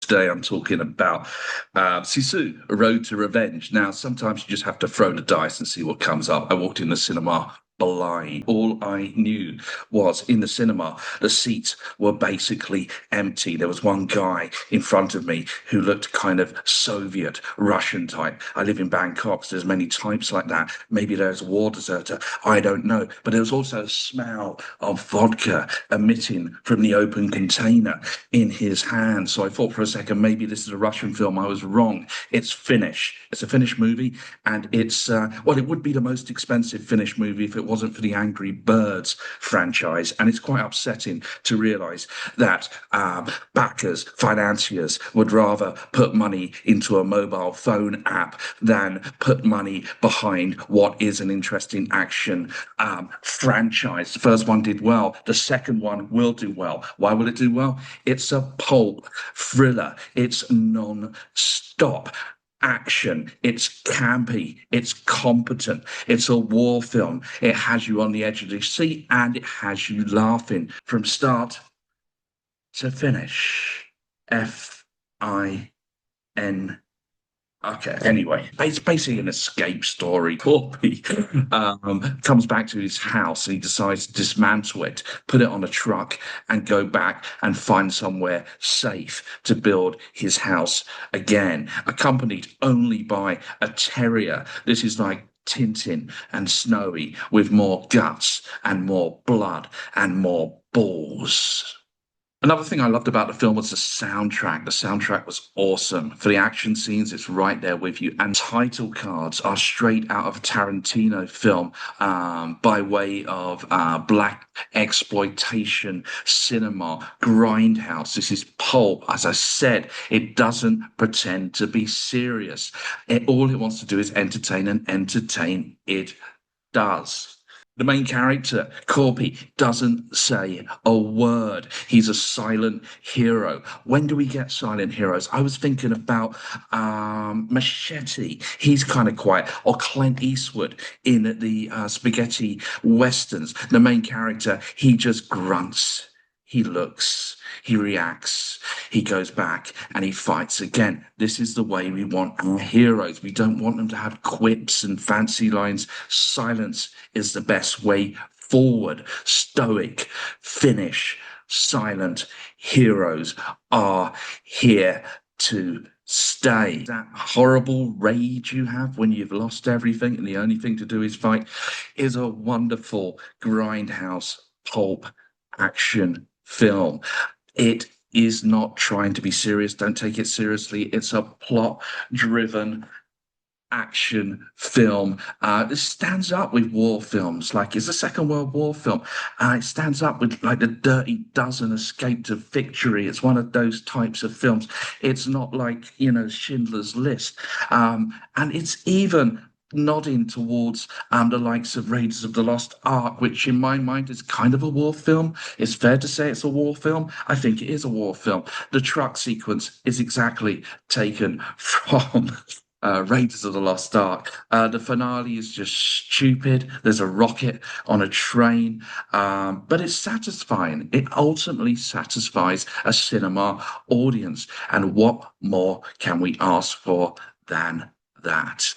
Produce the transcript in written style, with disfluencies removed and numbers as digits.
Today I'm talking about Sisu, A Road to Revenge. Now, sometimes you just have to throw the dice and see what comes up. I walked in the cinema blind. All I knew was in the cinema, the seats were basically empty. There was one guy in front of me who looked kind of Soviet, Russian type. I live in Bangkok, so there's many types like that. Maybe there's a war deserter. I don't know. But there was also a smell of vodka emitting from the open container in his hand. So I thought for a second, maybe this is a Russian film. I was wrong. It's Finnish. It's a Finnish movie, and it's, well, it would be the most expensive Finnish movie if it wasn't for the Angry Birds franchise. And it's quite upsetting to realize that backers, financiers would rather put money into a mobile phone app than put money behind what is an interesting action franchise. The first one did well. The second one will do well. Why will it do well? It's a pulp thriller. It's non-stop action. It's campy. It's competent. It's a war film. It has you on the edge of the seat and it has you laughing from start to finish. Fin. Okay, anyway, it's basically an escape story. Corby comes back to his house and he decides to dismantle it, put it on a truck, and go back and find somewhere safe to build his house again, accompanied only by a terrier. This is like Tintin and Snowy with more guts and more blood and more balls. Another thing I loved about the film was the soundtrack. The soundtrack was awesome. For the action scenes, it's right there with you. And title cards are straight out of a Tarantino film by way of black exploitation cinema, Grindhouse. This is Pulp. As I said, it doesn't pretend to be serious. All it wants to do is entertain, and entertain it does. The main character, Corby, doesn't say a word. He's a silent hero. When do we get silent heroes? I was thinking about Machete. He's kind of quiet. Or Clint Eastwood in the spaghetti westerns. The main character, he just grunts. He looks, he reacts, he goes back and he fights again. This is the way we want our heroes. We don't want them to have quips and fancy lines. Silence is the best way forward. Stoic, finish, silent heroes are here to stay. That horrible rage you have when you've lost everything and the only thing to do is fight is a wonderful Grindhouse pulp action film. It is not trying to be serious. Don't take it seriously. It's a plot-driven action film. It stands up with war films, like it's a Second World War film. It stands up with like the Dirty Dozen, Escape to Victory. It's one of those types of films. It's not like, Schindler's List. And it's even nodding towards the likes of Raiders of the Lost Ark, which in my mind is kind of a war film. It's fair to say it's a war film. I think it is a war film. The truck sequence is exactly taken from Raiders of the Lost Ark. The finale is just stupid. There's a rocket on a train, but it's satisfying. It ultimately satisfies a cinema audience. And what more can we ask for than that?